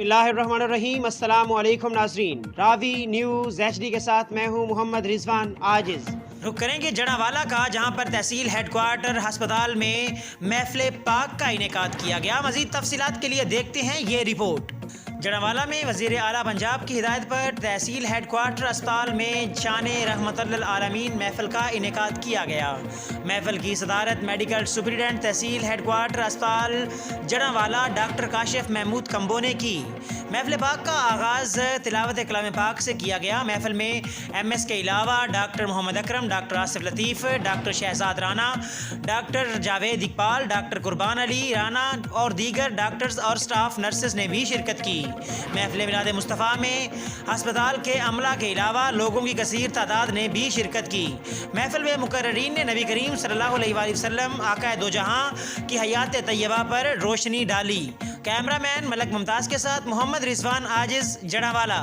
बिस्मिल्लाहिर्रहमानिर्रहीम। अस्सलामुअलैकुम नाज़रीन, रावी न्यूज़ HD के साथ मैं हूँ मोहम्मद रिजवान आजिज़। रुक करेंगे जड़ावाला का, जहां पर तहसील हेडक्वार्टर अस्पताल में महफिल पाक का इनेकाद किया गया। मज़ीद तफसीलात के लिए देखते हैं ये रिपोर्ट। जड़ावाला में वज़ीर आला पंजाब की हिदायत पर तहसील हेडक्वार्टर अस्पताल में शान रहमतुल आलमीन महफिल का इनेकाद किया गया। महफिल की सदारत मेडिकल सुपरिटेंडेंट तहसील हेडक्वार्टर अस्पताल जड़ावाला डॉक्टर काशिफ महमूद कंबो ने की। महफिल पाक का आगाज़ तिलावत कलाम पाक से किया गया। महफिल में MS के अलावा doctor Mohammad Akram, doctor Asif Latif, doctor Shahzad Rana, doctor Javed Iqbal, doctor Qurban Ali Rana और दीगर डॉक्टर्स और स्टाफ नर्सेस ने भी शिरकत की। महफिल मिलाद मुस्तफ़ा में अस्पताल के अमला के अलावा लोगों की कसीर तादाद ने भी शिरकत की। महफिल में मुकर्ररीन ने नबी करीम सल्लल्लाहु अलैहि वसल्लम आका दो जहां की हयात तैयबा पर रोशनी डाली। कैमरामैन मलक मुमताज़ के साथ मोहम्मद रिजवान आजिज़, जड़ावाला।